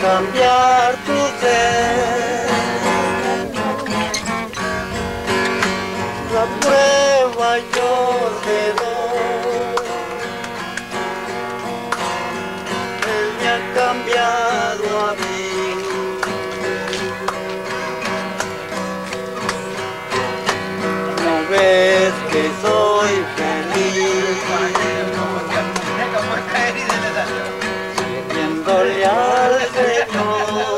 cambiar tu ser. La prueba yo te doy, Él me ha cambiado a mí. ¿No ves que soy feliz? Sirviéndole al Señor,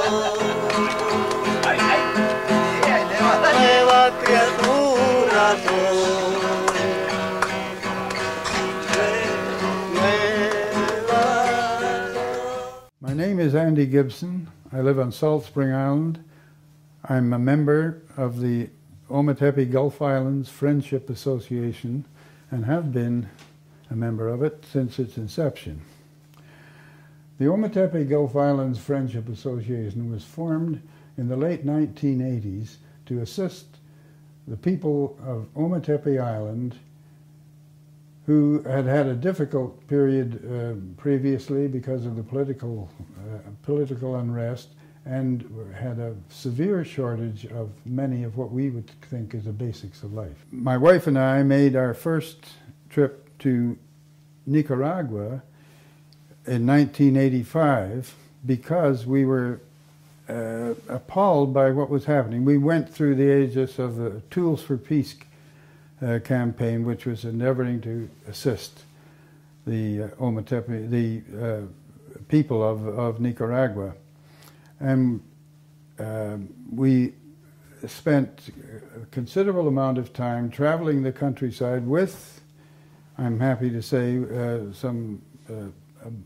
nueva criatura soy. My name is Andy Gibson. I live on Salt Spring Island. I'm a member of the Ometepe-Gulf Islands Friendship Association and have been a member of it since its inception. The Ometepe-Gulf Islands Friendship Association was formed in the late 1980s to assist the people of Ometepe Island who had had a difficult period previously because of the political unrest and had a severe shortage of many of what we would think is the basics of life. My wife and I made our first trip to Nicaragua in 1985 because we were appalled by what was happening. We went through the aegis of the Tools for Peace campaign, which was endeavoring to assist the Ometepe, the people of Nicaragua. And we spent a considerable amount of time traveling the countryside with, I'm happy to say, some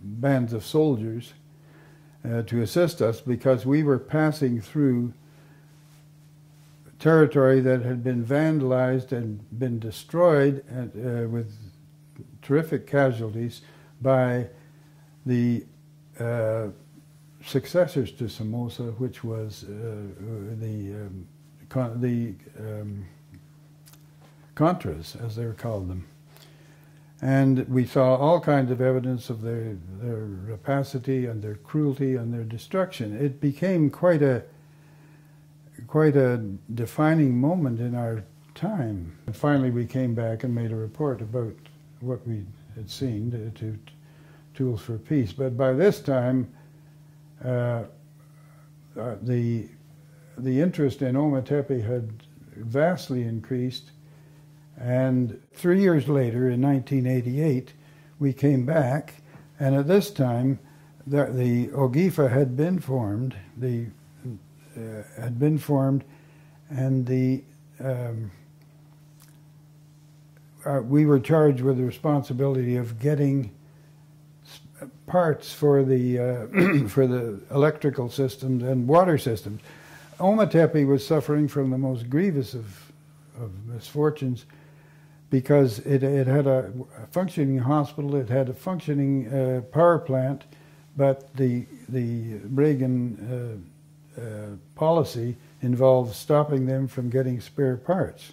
bands of soldiers to assist us because we were passing through territory that had been vandalized and been destroyed with terrific casualties by the successors to Somoza, which was the Contras, as they were called them. And we saw all kinds of evidence of their rapacity and their cruelty and their destruction. It became quite a defining moment in our time. And finally we came back and made a report about what we had seen to Tools for Peace. But by this time, the interest in Ometepe had vastly increased, and 3 years later, in 1988, we came back, and at this time, the OGIFA had been formed. And we were charged with the responsibility of getting parts for the for the electrical systems and water systems. Ometepe was suffering from the most grievous of misfortunes because it had a functioning hospital, it had a functioning power plant, but the Reagan policy involved stopping them from getting spare parts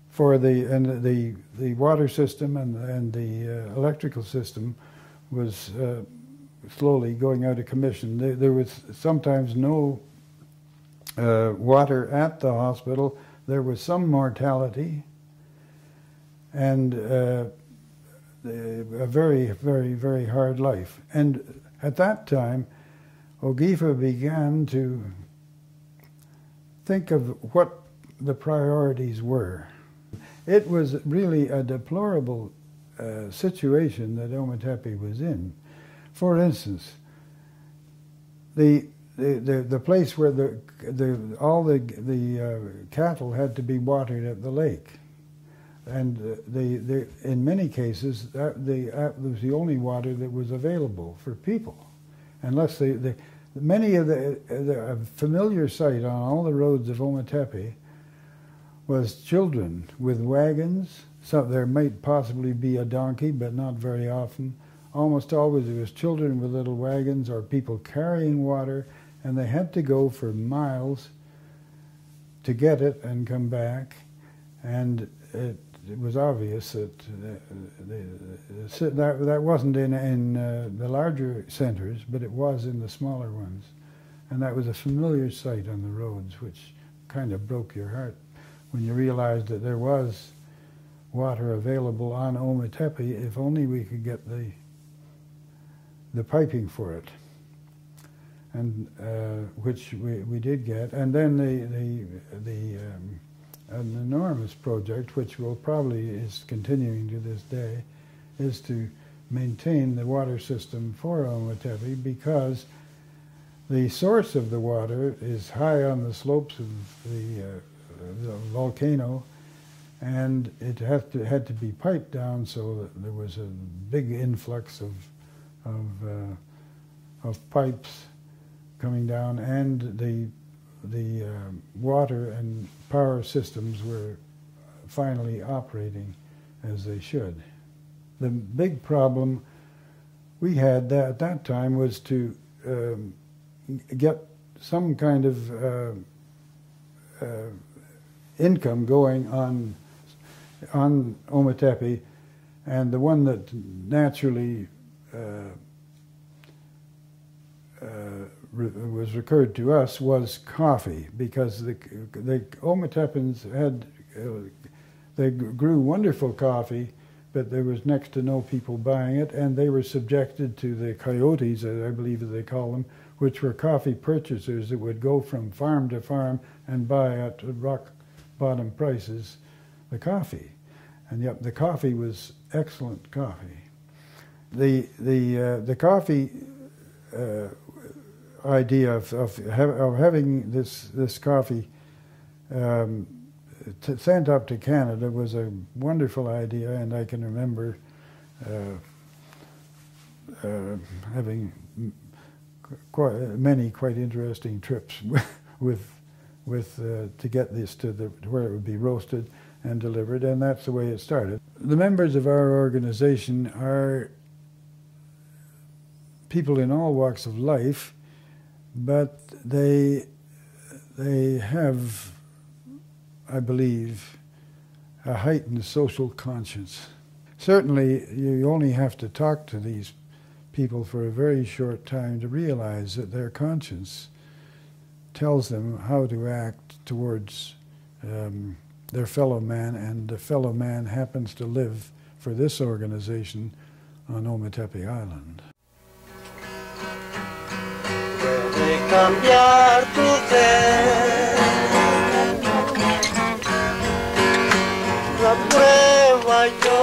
for the water system and the electrical system was slowly going out of commission. There was sometimes no water at the hospital. There was some mortality and a very, very, very hard life. And at that time, OGIFA began to think of what the priorities were. It was really a deplorable situation that Ometepe was in. For instance, the place where all the cattle had to be watered at the lake, and in many cases that was the only water that was available for people, unless many of the familiar sight on all the roads of Ometepe was children with wagons. So there might possibly be a donkey, but not very often. Almost always it was children with little wagons or people carrying water, and they had to go for miles to get it and come back. And it was obvious that that wasn't in the larger centres, but it was in the smaller ones. And that was a familiar sight on the roads, which kind of broke your heart when you realized that there was water available on Ometepe if only we could get the piping for it, and which we did get. And then an enormous project, which will probably is continuing to this day, is to maintain the water system for Ometepe, because the source of the water is high on the slopes of the volcano, and it had to be piped down, so that there was a big influx of pipes coming down, and the water and power systems were finally operating as they should. The big problem we had at that time was to get some kind of income going on Ometepe, and the one that naturally was recurred to us was coffee, because the Ometepans had they grew wonderful coffee, but there was next to no people buying it, and they were subjected to the coyotes, I believe as they call them, which were coffee purchasers that would go from farm to farm and buy at rock bottom prices the coffee. And yet the coffee was excellent coffee. The coffee idea of having this coffee sent up to Canada was a wonderful idea, and I can remember having many quite interesting trips to get this to where it would be roasted and delivered, and that's the way it started. The members of our organization are people in all walks of life, but they have, I believe, a heightened social conscience. Certainly, you only have to talk to these people for a very short time to realize that their conscience tells them how to act towards their fellow man, and the fellow man happens to live for this organization on Ometepe Island. Puede cambiar tu ser, la prueba yo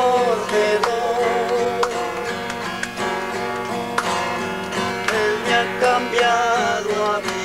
te doy, él me ha cambiado a mí.